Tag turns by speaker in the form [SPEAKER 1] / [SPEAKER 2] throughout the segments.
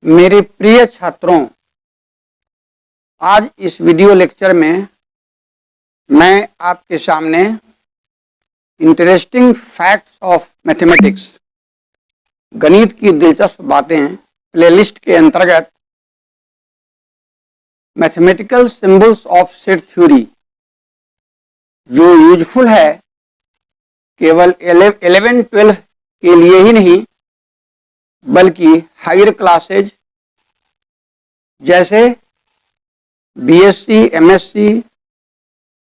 [SPEAKER 1] मेरे प्रिय छात्रों, आज इस वीडियो लेक्चर में मैं आपके सामने इंटरेस्टिंग फैक्ट्स ऑफ मैथमेटिक्स, गणित की दिलचस्प बातें प्लेलिस्ट के अंतर्गत mathematical symbols of set theory, जो यूजफुल है केवल 11-12 के लिए ही नहीं बल्कि हायर क्लासेज जैसे BSc, MSc,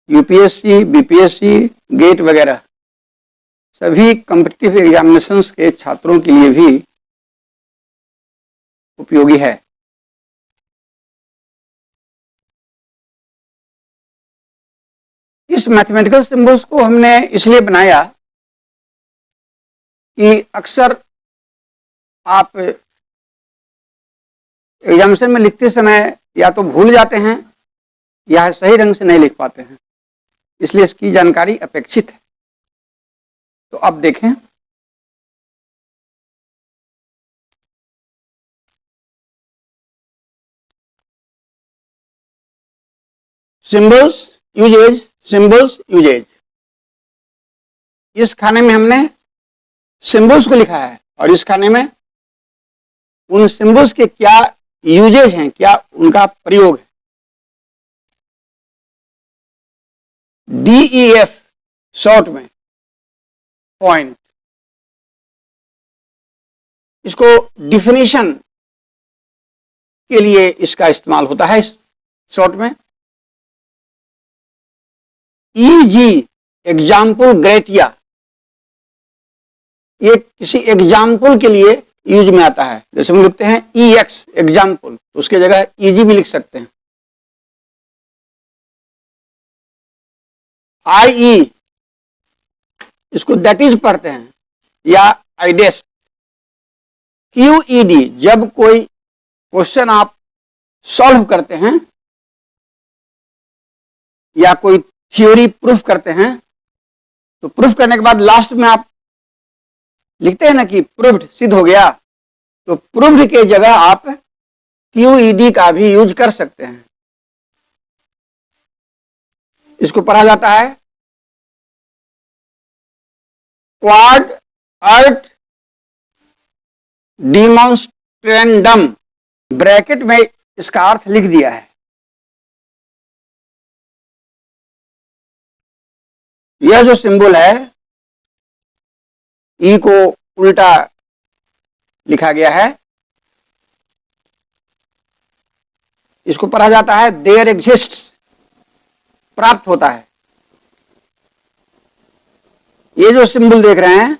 [SPEAKER 1] UPSC, BPSC, GATE वगैरह सभी कॉम्पिटिटिव एग्जामिनेशंस के छात्रों के लिए भी उपयोगी है। इस मैथमेटिकल सिंबल्स को हमने इसलिए बनाया कि अक्सर आप एग्जामिनेशन में लिखते समय या तो भूल जाते हैं या सही ढंग से नहीं लिख पाते हैं, इसलिए इसकी जानकारी अपेक्षित है। तो अब देखें, सिंबल्स यूजेज। इस खाने में हमने सिंबल्स को लिखा है और इस खाने में उन सिंबल्स के क्या यूजेज हैं, क्या उनका प्रयोग है। DEF शॉर्ट में पॉइंट, इसको डिफिनीशन के लिए इसका इस्तेमाल होता है शॉर्ट में। EG एग्जाम्पल ग्रेटिया, ये किसी एग्जाम्पल के लिए यूज में आता है। जैसे हम लिखते हैं EX एग्जाम्पल, तो उसके जगह EG भी लिख सकते हैं। IE इसको दैट इज पढ़ते हैं या आइडेस्ट। QED जब कोई क्वेश्चन आप सॉल्व करते हैं या कोई थ्योरी प्रूफ करते हैं, तो प्रूफ करने के बाद लास्ट में आप लिखते हैं ना कि प्रूव्ड, सिद्ध हो गया, तो प्रूव्ड के जगह आप QED का भी यूज कर सकते हैं। इसको पढ़ा जाता है क्वाड अर्थ डिमॉन्स्ट्रेंडम, ब्रैकेट में इसका अर्थ लिख दिया है। यह जो सिंबल है, ई को उल्टा लिखा गया है, इसको पढ़ा जाता है देयर एग्जिस्ट, प्राप्त होता है। ये जो सिंबल देख रहे हैं,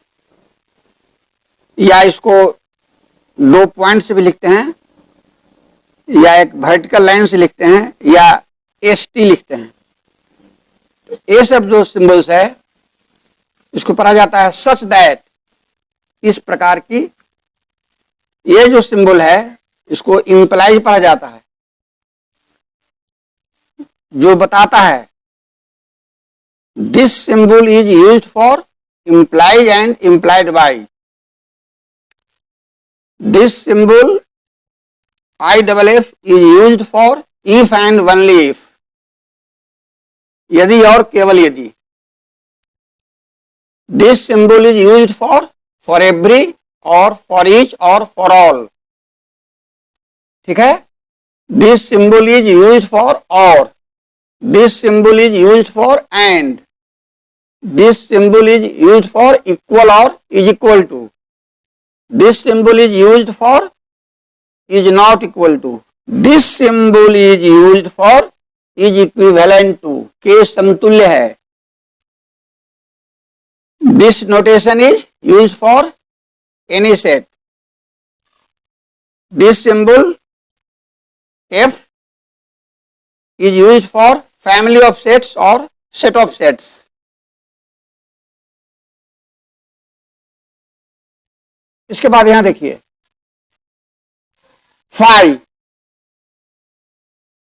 [SPEAKER 1] या इसको 2 पॉइंट से भी लिखते हैं, या एक वर्टिकल लाइन से लिखते हैं, या ST लिखते हैं। ये सब जो सिंबल्स है, इसको पढ़ा जाता है सच दैट, इस प्रकार की। ये जो सिंबल है, इसको इंप्लाइज पढ़ा जाता है, जो बताता है this symbol is used for implied and implied by. This symbol IFF is used for if and only if, यदि और केवल यदि। This symbol is used for every or for each or for all, ठीक है। This symbol is used for or, this symbol is used for and, this symbol is used for equal or is equal to, this symbol is used for is not equal to, this symbol is used for is equivalent to, के समतुल्य है। This notation is used for any set. This symbol F is used for family of sets or set of sets. इसके बाद यहां देखिए phi,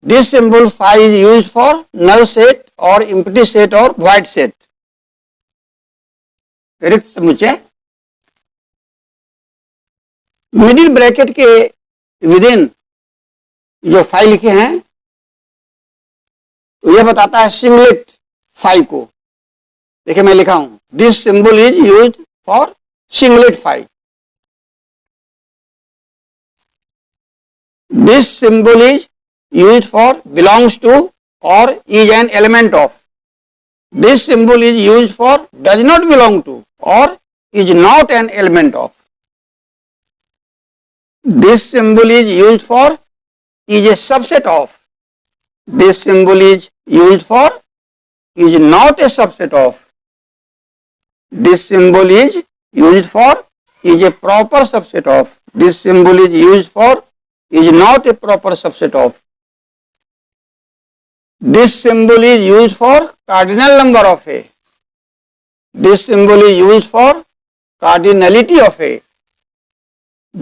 [SPEAKER 1] this symbol phi is used for null set or empty set or void set, रिक्त समुच्चय। Middle bracket के within जो five लिखे हैं तो यह बताता है सिंगलेट फाइव को। देखिए मैं लिखा हूं, this symbol is use for singlet five. This symbol is use for belongs to और is an element of. This symbol is use for does not belong to और is not an element of. This symbol is use for is a subset of. This symbol is used for is not a subset of. This symbol is used for is a proper subset of. This symbol is used for is not a proper subset of. This symbol is used for cardinal number of A. This symbol is used for cardinality of A.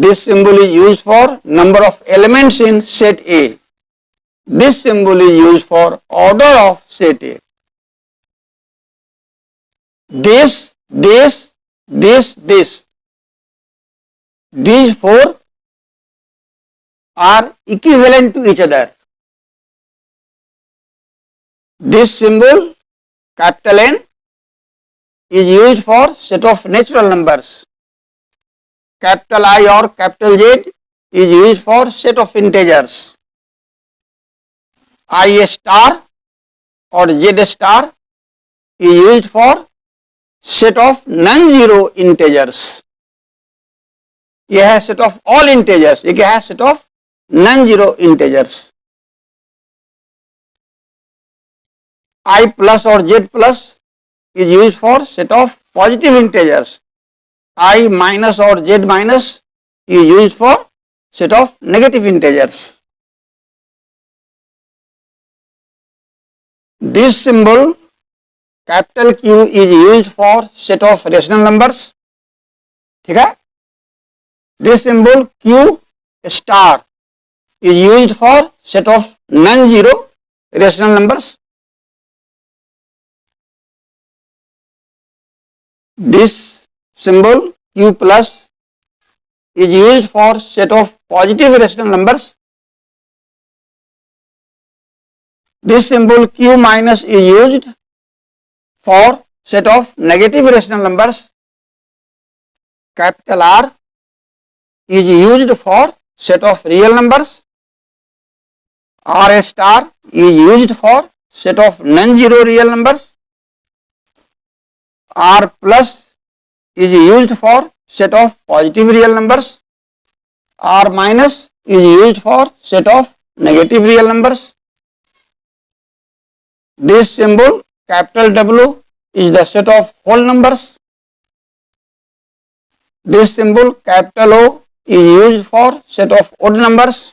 [SPEAKER 1] This symbol is used for number of elements in set A. This symbol is used for order of set A. This. These four are equivalent to each other. This symbol, capital N, is used for set of natural numbers. Capital I or capital Z is used for set of integers. I star or Z star is used for set of non-zero integers. यह है set of all integers, एक है set of non-zero integers. I plus or Z plus is used for set of positive integers. I minus or Z minus is used for set of negative integers. This symbol capital Q is used for set of rational numbers. ठीक है? This symbol Q star is used for set of non-zero rational numbers. This symbol Q plus is used for set of positive rational numbers. This symbol Q minus is used for set of negative rational numbers. Capital R is used for set of real numbers. R star is used for set of non-zero real numbers. R plus is used for set of positive real numbers. R minus is used for set of negative real numbers. This symbol capital W is the set of whole numbers. This symbol capital O is used for set of odd numbers.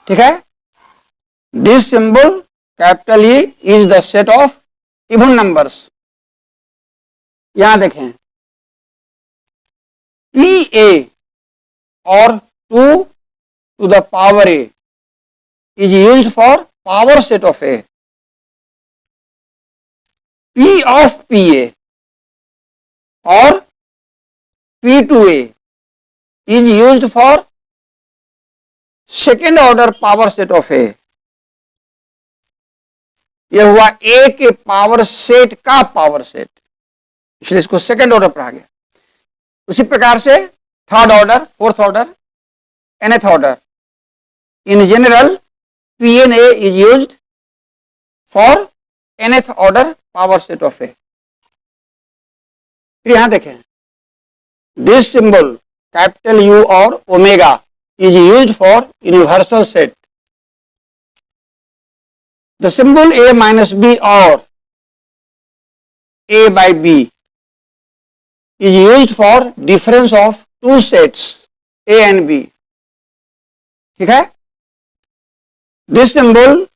[SPEAKER 1] ठीक है? This symbol capital E is the set of even numbers. यहां देखें, PA or 2 to the power A is used for power set of A. P of PA or P to A is used for second order power set of A. यह हुआ A के power set का power set, इसलिए इसको second order पढ़ा गया। उसी प्रकार से third order, fourth order, nth order. In general PNA is used for nth order power set of A। फिर यहां देखें, दिस सिंबल कैपिटल U और omega is used for universal set. The symbol A minus B or A by B is used for difference of two sets A and B. ठीक है? This symbol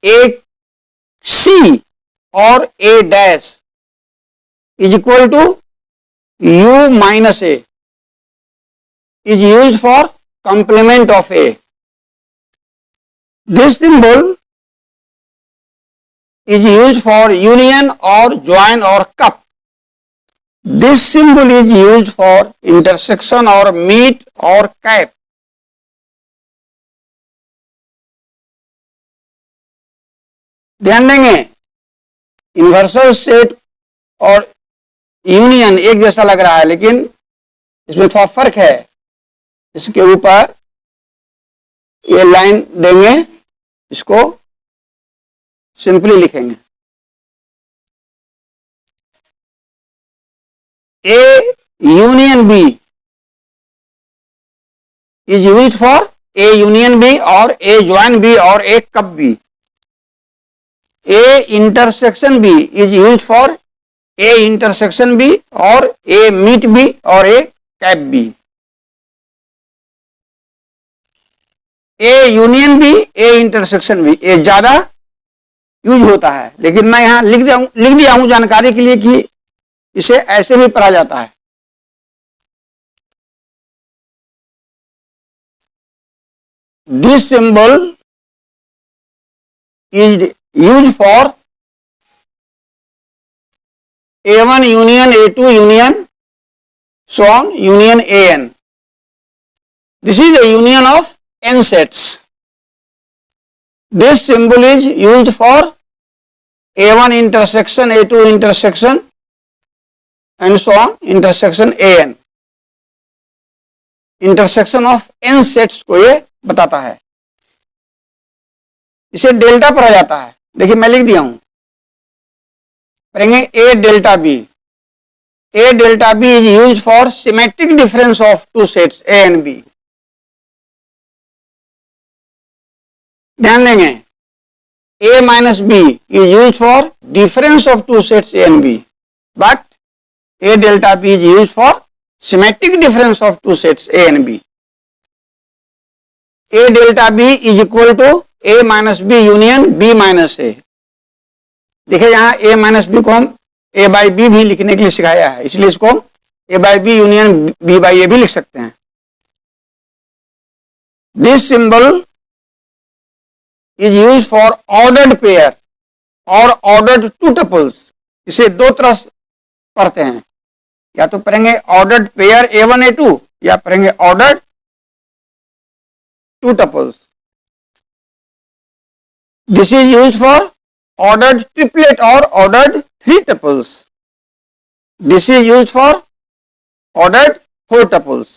[SPEAKER 1] AC or A dash is equal to U minus A is used for complement of A. This symbol is used for union or join or cup. This symbol is used for intersection or meet or cap. ध्यान देंगे, universal set और union एक जैसा लग रहा है, लेकिन इसमें थोड़ा फर्क है। इसके ऊपर ये लाइन देंगे, इसको सिंपली लिखेंगे, A union B is used for A union B और ए ज्वाइन बी और A cup B. A intersection B is used for A intersection B और ए मीट बी और A cap B. A union B, A intersection B, ए ज्यादा use होता है, लेकिन मैं यहां लिख दिया हूं जानकारी के लिए कि इसे ऐसे भी पढ़ा जाता है। This symbol is use for A1 union A2 union so on union AN. This is a union of n sets. This symbol is used for A1 intersection A2 intersection and so on intersection AN. Intersection of n sets को ये बताता है। इसे delta पढ़ा जाता है। देखिए मैं लिख दिया हूं, पढ़ेंगे A delta B. A delta B is use for symmetric difference of two sets A and B. ध्यान देंगे, A minus B is use for difference of two sets A and B, but A delta B is use for symmetric difference of two sets A and B. A delta B is equal to A minus B union B minus A. देखिए यहां ए minus B को हम A by B भी लिखने के लिए सिखाया है, इसलिए इसको हम A by B union B by A भी लिख सकते हैं। This symbol is use for ordered pair और ऑर्डर्ड टू टपल्स। इसे दो तरह पढ़ते हैं, या तो पढ़ेंगे ऑर्डर्ड पेयर A1 A2 या पढ़ेंगे ordered two tuples. This is use for ordered triplet or ordered three tuples. This is used for ordered four tuples.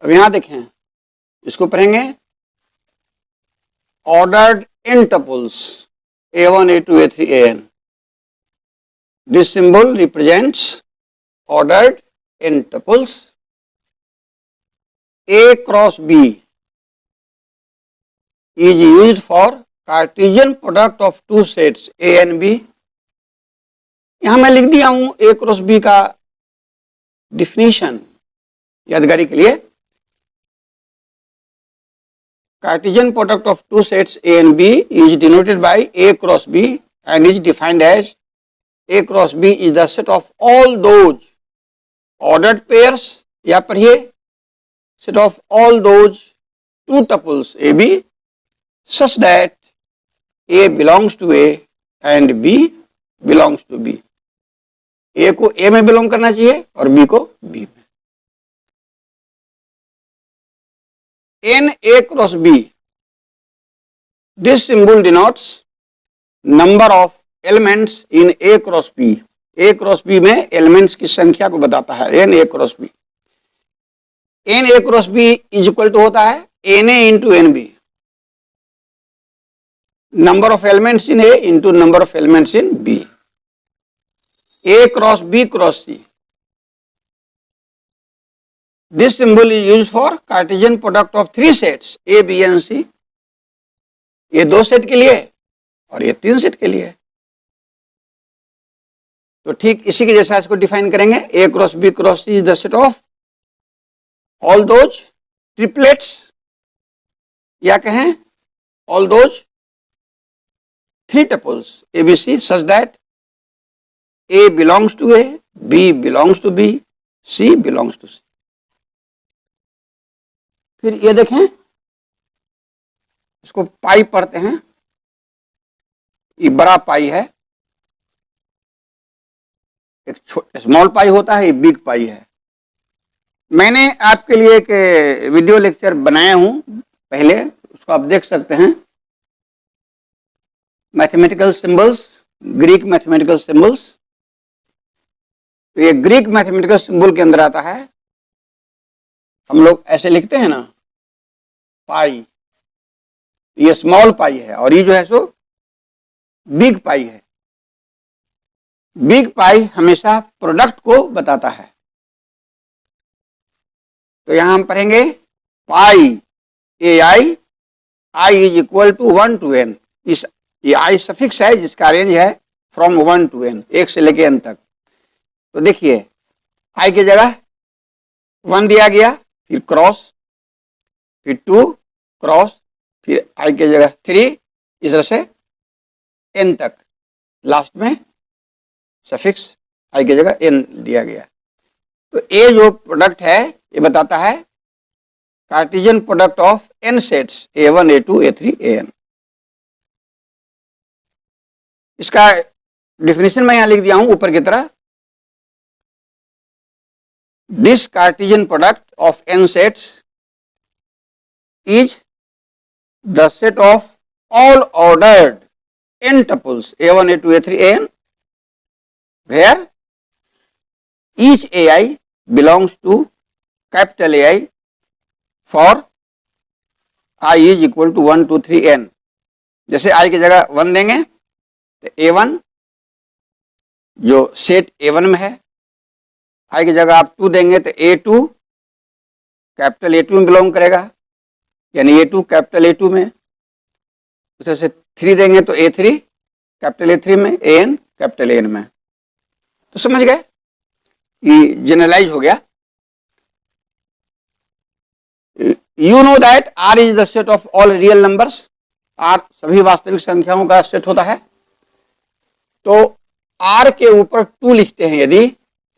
[SPEAKER 1] अब यहां देखें, इसको पढ़ेंगे ordered n tuples A1 A2 A3 AN. This symbol represents ordered n tuples. A cross B is used for Cartesian product of two sets A and B. यहां मैं लिख दिया हूं A क्रॉस B का डिफिनीशन यादगारी के लिए। Cartesian product of two sets A and B is denoted by A cross B and is defined as A cross B is the set of all those ordered pairs, या पढ़िए set of all those two tuples AB such that A belongs to A and B belongs to B. A को A में belong करना चाहिए और B को B में। N A cross B, this symbol denotes number of elements in A cross B. A cross B में elements की संख्या को बताता है N A cross B. N A cross B is equal to होता है NA into NB. Number of elements in A into number of elements in B. A cross B cross C. This symbol is used for Cartesian product of three sets A, B and C. ये दो set के लिए और ये तीन set के लिए। तो ठीक इसी के जैसा इसको डिफाइन करेंगे। A cross B cross C is the set of all those triplets, या कहें all those three tuples ABC such that A belongs to A, B belongs to B, C belongs to C. फिर ये देखें, इसको पाई पढ़ते हैं। ये बड़ा पाई है, एक स्मॉल पाई होता है, ये बिग पाई है। मैंने आपके लिए एक वीडियो लेक्चर बनाया हूं पहले, उसको आप देख सकते हैं, mathematical symbols, Greek mathematical symbols. तो ये ग्रीक मैथमेटिकल सिंबल के अंदर आता है, हम लोग ऐसे लिखते हैं ना, पाई, ये स्मॉल पाई है और ये जो है सो बिग पाई है। बिग पाई हमेशा प्रोडक्ट को बताता है। तो यहां हम पढ़ेंगे pi, A I, I is equal to 1 to n। इस ये आई सफिक्स है जिसका रेंज है फ्रॉम 1 to n, 1 से लेके n तक। तो देखिए आई की जगह 1 दिया गया, फिर क्रॉस, फिर 2 क्रॉस, फिर आई की जगह 3, इस तरह से n तक, लास्ट में सफिक्स आई की जगह n दिया गया। तो ए जो प्रोडक्ट है ये बताता है Cartesian product of n sets a1 a2 a3 an। इसका डेफिनेशन मैं यहां लिख दिया हूं ऊपर की तरह। This Cartesian product of n sets is the set of all ordered n tuples a1 a2 a3 an where each ai belongs to capital AI for I is equal to 1 2 3 n। जैसे I की जगह 1 देंगे तो A1 जो set A1 में है, I की जगह आप 2 देंगे तो A2 कैपिटल A2 में बिलोंग करेगा, यानी A2 कैपिटल A2 में। उस तरह से 3 देंगे तो A3 कैपिटल A3 में, AN कैपिटल AN में। तो समझ गए, ये जनरलाइज हो गया। You know that R is the set of all real numbers। R सभी वास्तविक संख्याओं का सेट होता है। तो R के ऊपर 2 लिखते हैं यदि,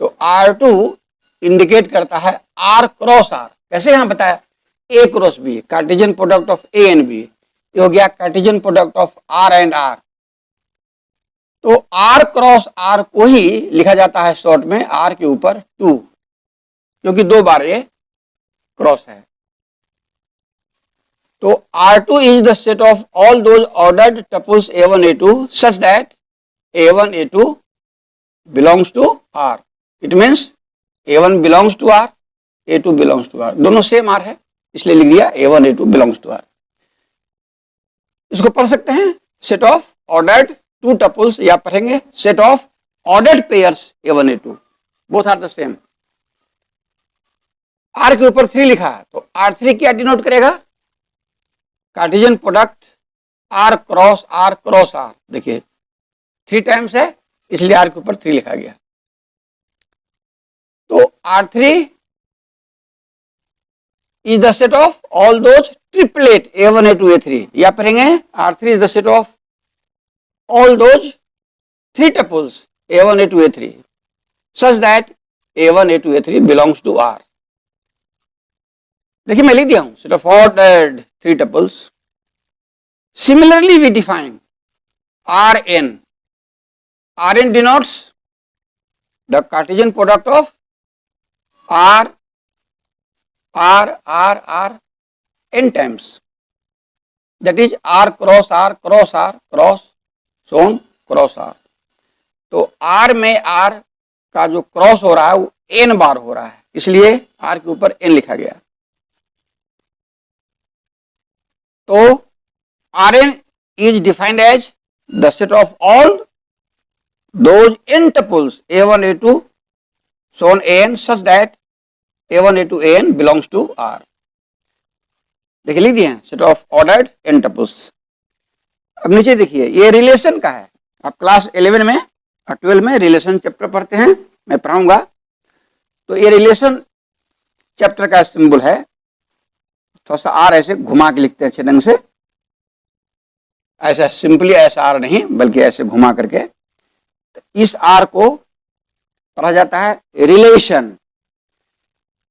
[SPEAKER 1] तो R2 इंडिकेट करता है R क्रॉस R। कैसे यहां बताया, A cross B, Cartesian product of A and B, ये हो गया Cartesian product of R and R। तो R क्रॉस R को ही लिखा जाता है शॉर्ट में R के ऊपर 2, क्योंकि 2 बार ये क्रॉस है। तो R2 is the set of all those ordered tuples A1 A2 such that A1 A2 belongs to R। It means A1 belongs to R, A2 belongs to R, दोनों same R है, इसलिए लिख दिया A1 A2 belongs to R। इसको पढ़ सकते हैं set of ordered 2 tuples, या पढ़ेंगे set of ordered pairs A1 A2, both are the same. R के ऊपर 3 लिखा है तो R3 क्या डिनोट करेगा, Cartesian product R cross R। देखिए 3 टाइम्स है इसलिए R के ऊपर 3 लिखा गया। तो R3 is the set of all those triplet A1 A2 A3, या पढ़ेंगे R3 is the set of all those 3 tuples A1 A2 A3 such that A1 A2 A3 belongs to R। देखिए मैं लिख दिया हूं set of ordered 3 tuples। Similarly we define Rn। Rn denotes the Cartesian product of R n times, that is R cross R cross R cross so on cross R। तो R में R का जो cross हो रहा है वो n बार हो रहा है, इसलिए R के ऊपर n लिखा गया। तो Rn is defined as the set of all those n tuples A1 A2 so on An such that A1 A2 An belongs to R। देखिए लिख दिए set of ordered n tuples। अब नीचे देखिए ये रिलेशन का है, आप क्लास 11 में और 12 में रिलेशन चैप्टर पढ़ते हैं, मैं पढ़ाऊंगा। तो ये रिलेशन चैप्टर का सिंबल है, थोड़ा सा आर ऐसे घुमा के लिखते हैं अच्छे ढंग से, ऐसा सिंपली ऐसा आर नहीं बल्कि ऐसे घुमा करके। तो इस आर को पढ़ा जाता है रिलेशन।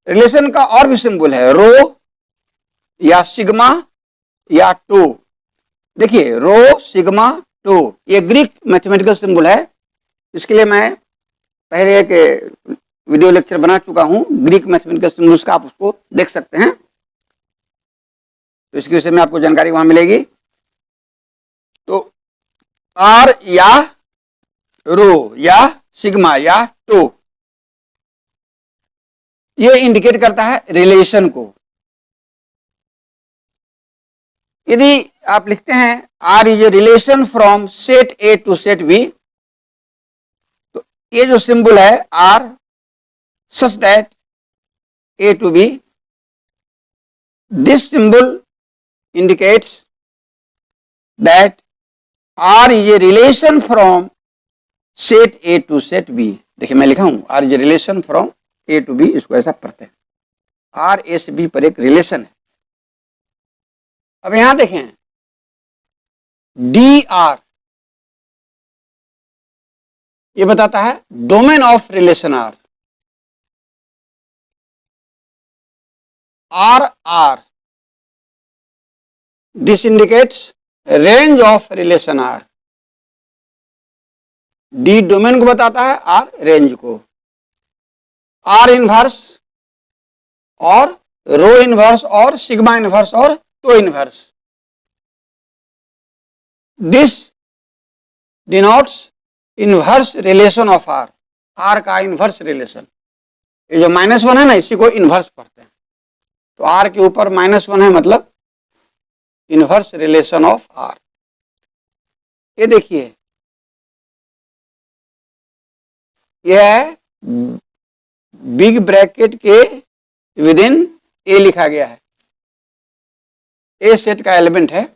[SPEAKER 1] रिलेशन का और भी सिंबल है रो या सिग्मा या टू। देखिए रो सिग्मा टू ये ग्रीक मैथमेटिकल सिंबल है, इसके लिए मैं पहले एक वीडियो लेक्चर बना चुका हूं ग्रीक मैथमेटिकल सिंबल्स का, आप उसको देख सकते हैं। तो इसके विषय में आपको जानकारी वहां मिलेगी। तो आर या रो या सिग्मा या टो, ये इंडिकेट करता है रिलेशन को। यदि आप लिखते हैं R is a relation from set A to set B, तो ये जो सिंबल है R such that A to B, this symbol indicates that R is a relation from set A to set B। देखिए मैं लिखा हूं R is a relation from A to B, इसको ऐसा पढ़ते हैं, R A से B पर एक रिलेशन है। अब यहां देखें DR, ये बताता है domain of relation R। RR, this indicates range of relation R। D domain को बताता है, R रेंज को। R इनवर्स और रो इनवर्स और सिग्मा इनवर्स और tau inverse, this denotes inverse relation of R। R का इनवर्स रिलेशन, ये जो -1 है ना, इसी को इनवर्स पढ़ते हैं। तो R के ऊपर -1 है, मतलब इनवर्स रिलेशन ऑफ R। ये देखिए, यह है बिग ब्रैकेट के विद इन ए लिखा गया है, ए सेट का एलिमेंट है।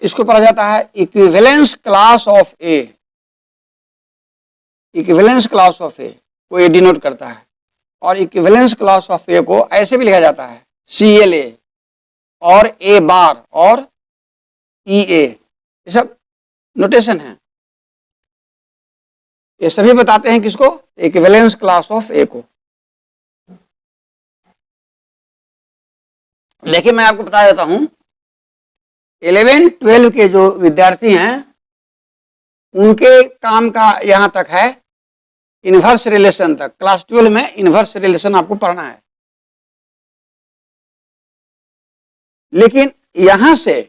[SPEAKER 1] इसको पढ़ा जाता है equivalence class of A. Equivalence class of A को ये डिनोट करता है, और इक्विवेलेंस क्लास ऑफ ए को ऐसे भी लिखा जाता है CLA और A बार और EA, ये सब नोटेशन है। ये सभी बताते हैं किसको, इक्विवेलेंस क्लास ऑफ ए को। देखिए मैं आपको बता देता हूं, 11-12 के जो विद्यार्थी हैं उनके काम का यहां तक है इनवर्स रिलेशन तक। क्लास 12 में इनवर्स रिलेशन आपको पढ़ना है, लेकिन यहां से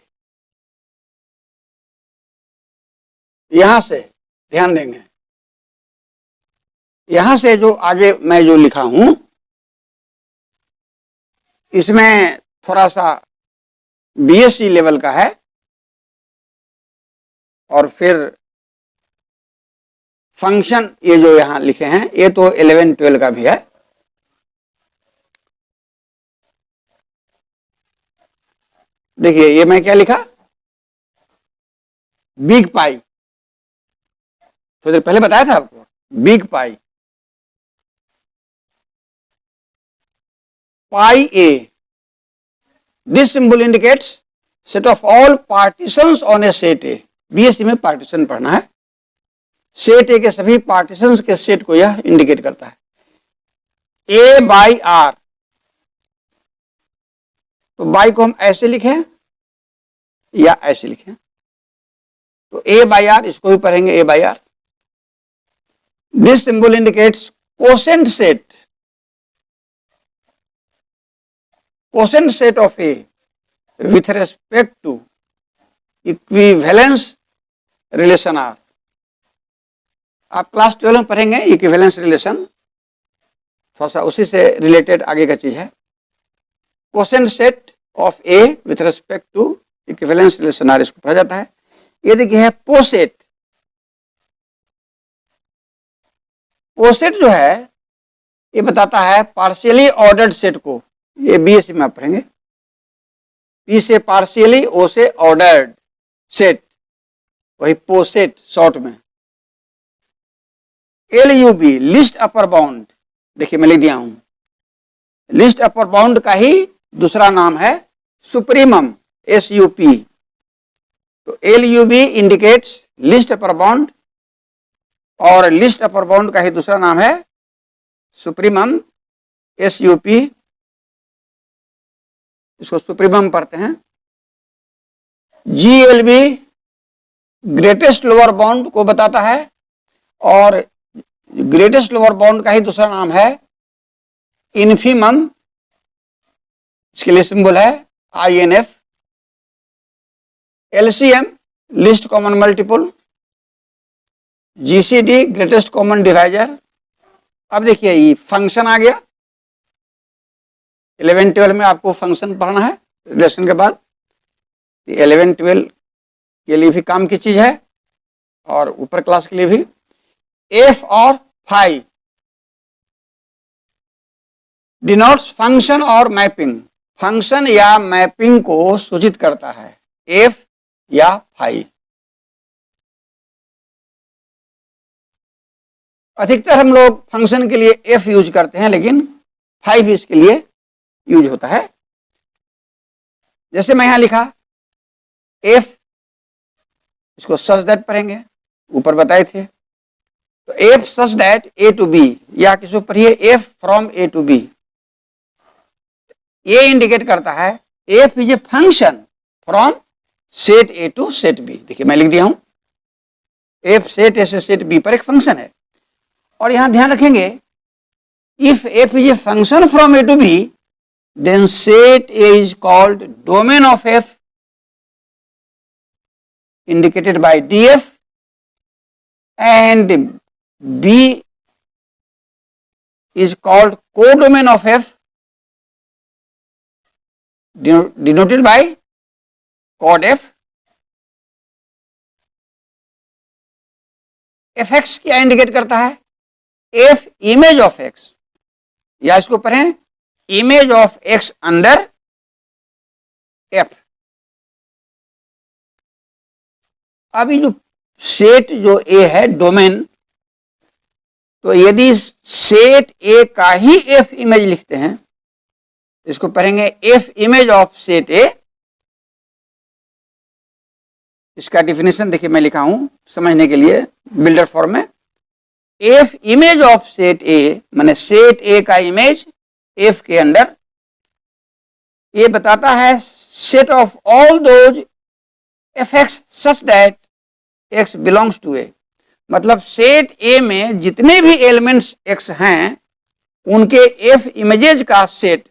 [SPEAKER 1] ध्यान देंगे, यहां से जो आगे मैं जो लिखा हूं इसमें थोड़ा सा BSc लेवल का है, और फिर फंक्शन ये जो यहां लिखे हैं ये तो 11-12 का भी है। देखिए ये मैं क्या लिखा, बिग पाई, थोड़ी देर पहले बताया था आपको, big pi, pi A, this symbol indicates set of all partitions on A set A. BSc में पार्टीशन पढ़ना है, सेट ए के सभी पार्टीशंस के सेट को यह इंडिकेट करता है। A बाई R, तो बाई को हम ऐसे लिखें या ऐसे लिखें, तो A बाई R, इसको भी पढ़ेंगे A by R। This symbol indicates quotient set, quotient set of A with respect to equivalence relation R। आप क्लास 12 में पढ़ेंगे इक्विवेलेंस रिलेशन, थोड़ा सा उसी से रिलेटेड आगे का चीज है। Quotient set of A with respect to equivalence relation R, इसको पढ़ा जाता है। ये देखिए है पोसेट। पोसेट जो है ये बताता है पार्शियली ऑर्डर्ड सेट को, ये BSc में आप पढ़ेंगे। P से पार्शियली, O से ऑर्डर्ड सेट, वही पोसेट शॉर्ट में। LUB लिस्ट अपर बाउंड, देखिए मैं लिख दिया हूं, लिस्ट अपर बाउंड का ही दूसरा नाम है सुप्रीमम, SUP। तो LUB indicates list upper bound, और लिस्ट अपर बाउंड का ही दूसरा नाम है सुप्रीमम, SUP, इसको सुप्रीमम पढ़ते हैं। GLB ग्रेटेस्ट लोअर बाउंड को बताता है, और ग्रेटेस्ट लोअर बाउंड का ही दूसरा नाम है इन्फीमम, इसके लिए सिंबल है INF। LCM least common multiple, GCD greatest common divisor. अब देखिए ये फंक्शन आ गया, 11-12 में आपको फंक्शन पढ़ना है रिलेशन के बाद। 11-12 के लिए भी काम की चीज है और ऊपर क्लास के लिए भी। F और फाई डिनोट्स फंक्शन और मैपिंग, फंक्शन या मैपिंग को सूचित करता है, F या फाई। अधिकतर हम लोग फंक्शन के लिए F यूज करते हैं, लेकिन फाई भी इसके लिए यूज होता है। जैसे मैं यहां लिखा F, इसको सच दैट पढ़ेंगे, ऊपर बताए थे। तो F such that A to B, या किसी को पढ़िए F from A to B। ये इंडिकेट करता है F is a function from set A to set B। देखिए मैं लिख दिया हूं, F सेट A से सेट B पर एक फंक्शन है। और यहां ध्यान रखेंगे, if F is a function from A to B, then set A is called domain of F, indicated by DF, and B is called codomain of F, denoted by cod F। Fx क्या indicate करता है? F image of X, या इसको पढ़ें image of X under F। अभी जो set जो A है डोमेन, तो यदि सेट A का ही F इमेज लिखते हैं, इसको पढ़ेंगे F image of set A। इसका डिफिनेशन देखिए मैं लिखा हूं समझने के लिए बिल्डर फॉर्म में। F image of set A माने सेट A का इमेज F के अंदर, ये बताता है set of all those Fx such that X belongs to A। मतलब सेट A में जितने भी एलिमेंट्स X हैं, उनके F इमेजेस का सेट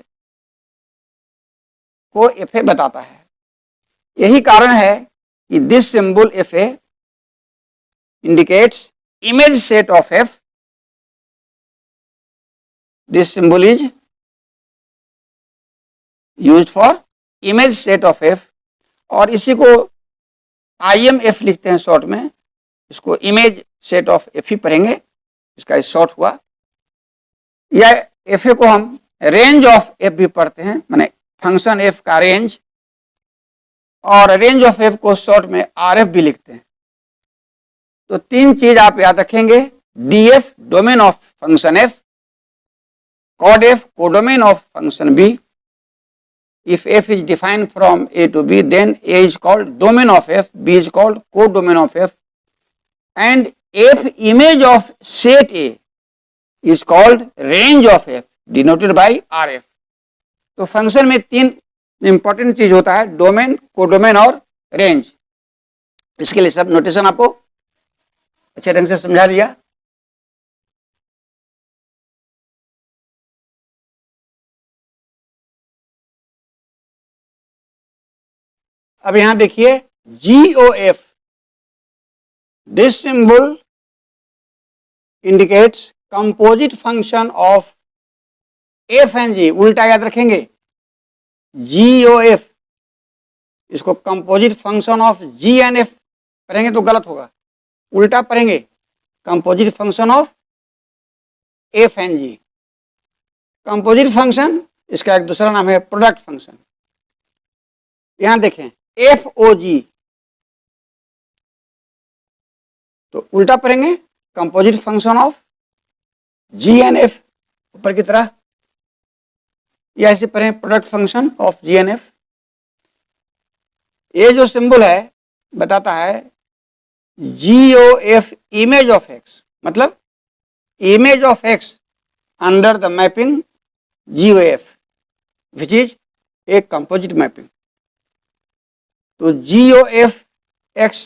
[SPEAKER 1] को FA बताता है। यही कारण है कि this symbol FA indicates image set of F। This symbol is used for image set of F, और इसी को IMF लिखते हैं शॉर्ट में। इसको इमेज सेट ऑफ F ही पढ़ेंगे, इसका शॉर्ट हुआ। या FA को हम रेंज ऑफ F भी पढ़ते हैं, माने फंक्शन F का रेंज, और रेंज ऑफ F को शॉर्ट में RF भी लिखते हैं। तो तीन चीज आप याद रखेंगे, DF domain of function F, cod F codomain of function B। If F is defined from A to B, then A is called domain of F, B is called codomain of F, and F image of set A is called range of F, denoted by RF। तो function में तीन important चीज होता है, domain, codomain और range. इसके लिए सब नोटेशन आपको अच्छे ढंग से समझा दिया। अब यहां देखिए GOF, this symbol indicates composite function of F and G। उल्टा याद रखेंगे, GOF, इसको composite function of G and F पढ़ेंगे तो गलत होगा, उल्टा पढ़ेंगे composite function of F and G। Composite function, इसका एक दूसरा नाम है प्रोडक्ट फंक्शन। यहां देखें FOG, तो उल्टा पढ़ेंगे composite function of G and F ऊपर की तरह, या ऐसे पढ़ें product function of G and F। ये जो सिंबल है बताता है GOF इमेज ऑफ X, मतलब image of X under the mapping GOF, which is a composite mapping. तो GOF X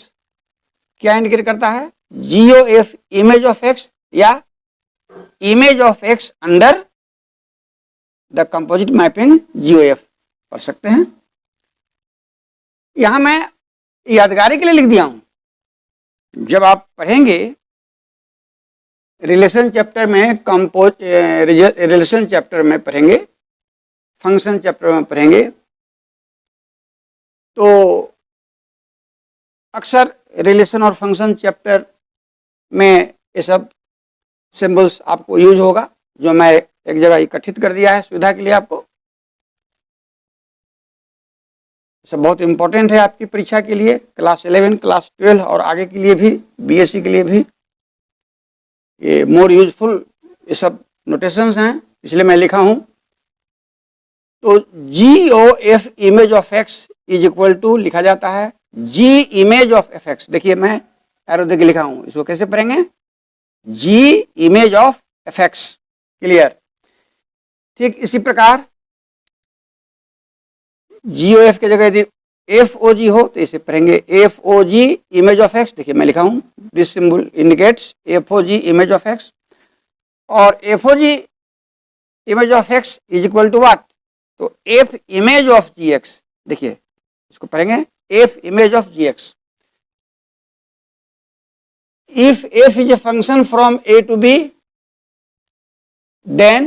[SPEAKER 1] क्या इंडिकेट करता है? GOF इमेज ऑफ X या image of X under the composite mapping GOF पढ़ सकते हैं। यहां मैं यादगारी के लिए लिख दिया हूं। जब आप पढ़ेंगे रिलेशन चैप्टर में रिलेशन चैप्टर में पढ़ेंगे, फंक्शन चैप्टर में पढ़ेंगे, तो अक्सर रिलेशन और फंक्शन चैप्टर में ये सब सिंबल्स आपको यूज होगा, जो मैं एक जगह इकट्ठित कर दिया है सुविधा के लिए आपको। सब बहुत इंपॉर्टेंट है आपकी परीक्षा के लिए, क्लास 11, क्लास 12 और आगे के लिए भी, बीएससी के लिए भी ये मोर यूजफुल ये सब नोटेशंस हैं, इसलिए मैं लिखा हूं। तो G O F image of X is equal to लिखा जाता है G image of F X. देखिए मैं एरो देके लिखा हूं, इसको कैसे पढ़ेंगे? G image of F X. Clear? ठीक इसी प्रकार जी ओ एफ की जगह यदि एफ ओ जी हो तो इसे पढ़ेंगे F O G image of X. देखिए मैं लिखा हूं, this symbol indicates F O G image of X. और F O G image of X is equal to what? तो F image of G X. देखिए इसको पढ़ेंगे F image of G X. If F is a function from A to B, then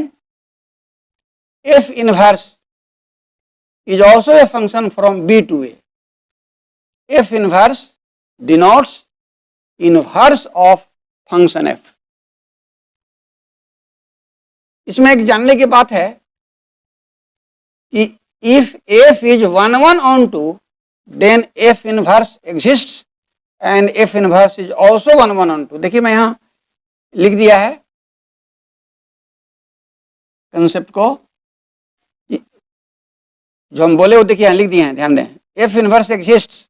[SPEAKER 1] f inverse is also a function from B to A. F inverse denotes inverse of function f. इसमें एक जानने की बात है कि if f is 1 1 on 2, then f inverse exists and f inverse is also 1 1 on 2. देखिए मैं यहां लिख दिया है कंसेप्ट को, जो हम बोले वो देखिए यहां लिख दिए हैं, ध्यान दें। F inverse exists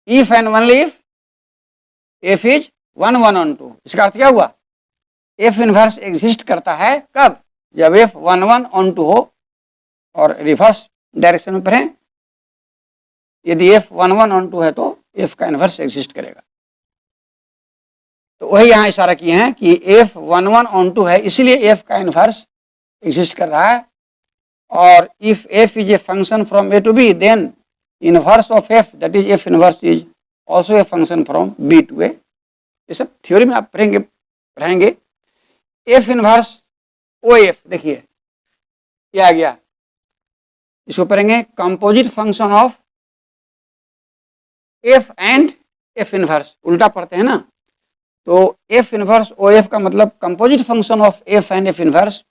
[SPEAKER 1] if and only if F is 1 1 on 2। इसका अर्थ क्या हुआ? एफ इनवर्स एग्जिस्ट करता है कब? जब एफ 1 1 on 2 हो और रिवर्स डायरेक्शन में पढ़ें, यदि एफ 1 1 on 2 है तो एफ का इनवर्स एग्जिस्ट करेगा। तो वही यहां इशारा किए हैं कि एफ 1 1 on 2 है, इसलिए एफ का इनवर्स एग्जिस्ट कर रहा है। और if F is a function from A to B, then inverse of F that is F inverse is also a function from B to A. ये सब थ्योरी में आप पढ़ेंगे। एफ इनवर्स ओ एफ, देखिए क्या आ गया, इसको पढ़ेंगे composite function of F and F inverse. उल्टा पढ़ते हैं ना, तो एफ इनवर्स ओ एफ का मतलब composite function of F and F inverse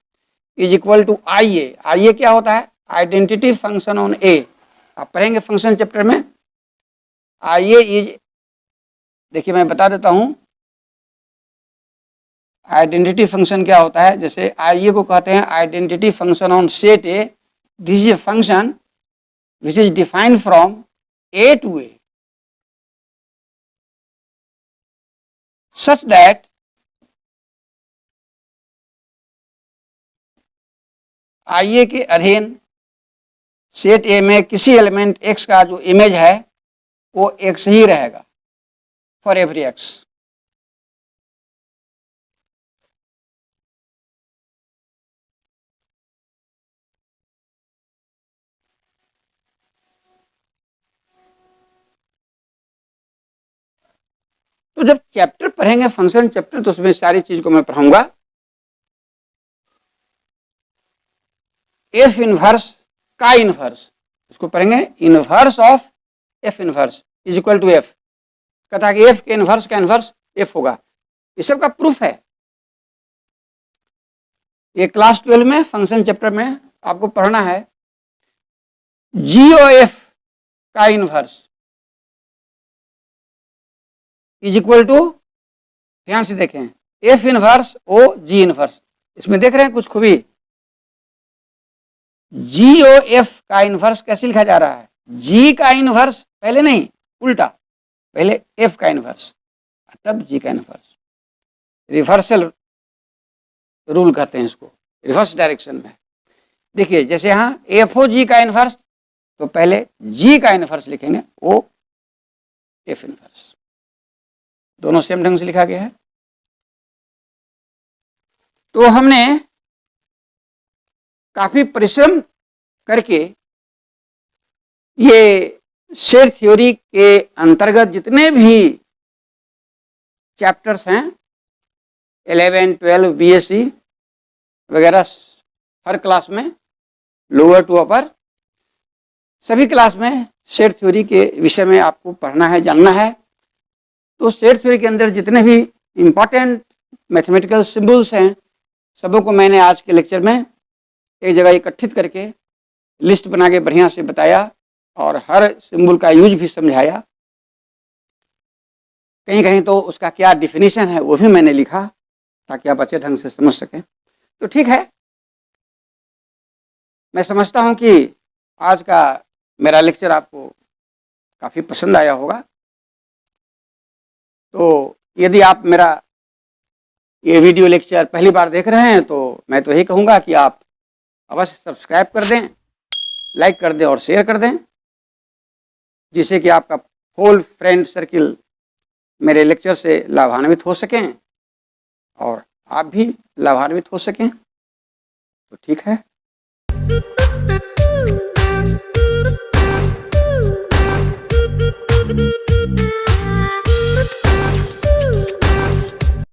[SPEAKER 1] is equal to I A. I A क्या होता है? Identity function on A. आप पढ़ेंगे फंक्शन चैप्टर में। आई ए इज, देखिए मैं बता देता हूं आइडेंटिटी फंक्शन क्या होता है। जैसे आई ए को कहते हैं identity function on set A. This is a function which is defined from A to A such that I A के अधीन सेट ए में किसी एलिमेंट एक्स का जो इमेज है वो एक्स ही रहेगा फॉर एवरी एक्स। तो जब चैप्टर पढ़ेंगे फंक्शन चैप्टर, तो उसमें सारी चीज को मैं पढ़ाऊंगा। एफ इनवर्स का इनवर्स, इसको पढ़ेंगे inverse of F inverse is equal to F. कहता है कि एफ के इनवर्स का इनवर्स एफ होगा। इस सब का प्रूफ है। ये क्लास 12 में फंक्शन चैप्टर में आपको पढ़ना है। जी ओ एफ का इनवर्स इज इक्वल टू, ध्यान से देखें, एफ इनवर्स ओ जी इनवर्स। इसमें देख रहे हैं कुछ खूबी। जी ओ एफ का इनवर्स कैसे लिखा जा रहा है? जी का इनवर्स पहले नहीं, उल्टा, पहले एफ का इनवर्स तब जी का इनवर्स। रिवर्सल रूल कहते हैं इसको, रिवर्स डायरेक्शन में। देखिए जैसे यहां एफ ओ जी का इनवर्स, तो पहले जी का इनवर्स लिखेंगे, ओ एफ इनवर्स। दोनों सेम ढंग से लिखा गया है। तो हमने काफी परिश्रम करके ये सेट थ्योरी के अंतर्गत जितने भी चैप्टर्स हैं 11, 12, बीएससी वगैरह हर क्लास में, लोअर टू अपर सभी क्लास में सेट थ्योरी के विषय में आपको पढ़ना है, जानना है। तो सेट थ्योरी के अंदर जितने भी इम्पॉर्टेंट मैथमेटिकल सिंबल्स हैं सबों को मैंने आज के लेक्चर में एक जगह इकट्ठित करके लिस्ट बना के बढ़िया से बताया और हर सिंबल का यूज भी समझाया। कहीं कहीं तो उसका क्या डिफिनीशन है वो भी मैंने लिखा ताकि आप अच्छे ढंग से समझ सकें। तो ठीक है, मैं समझता हूं कि आज का मेरा लेक्चर आपको काफ़ी पसंद आया होगा। तो यदि आप मेरा ये वीडियो लेक्चर पहली बार देख रहे हैं तो मैं तो यही कहूँगा कि आप अवश्य सब्सक्राइब कर दें, लाइक कर दें और शेयर कर दें, जिससे कि आपका होल फ्रेंड सर्किल मेरे लेक्चर से लाभान्वित हो सकें और आप भी लाभान्वित हो सकें। तो ठीक है।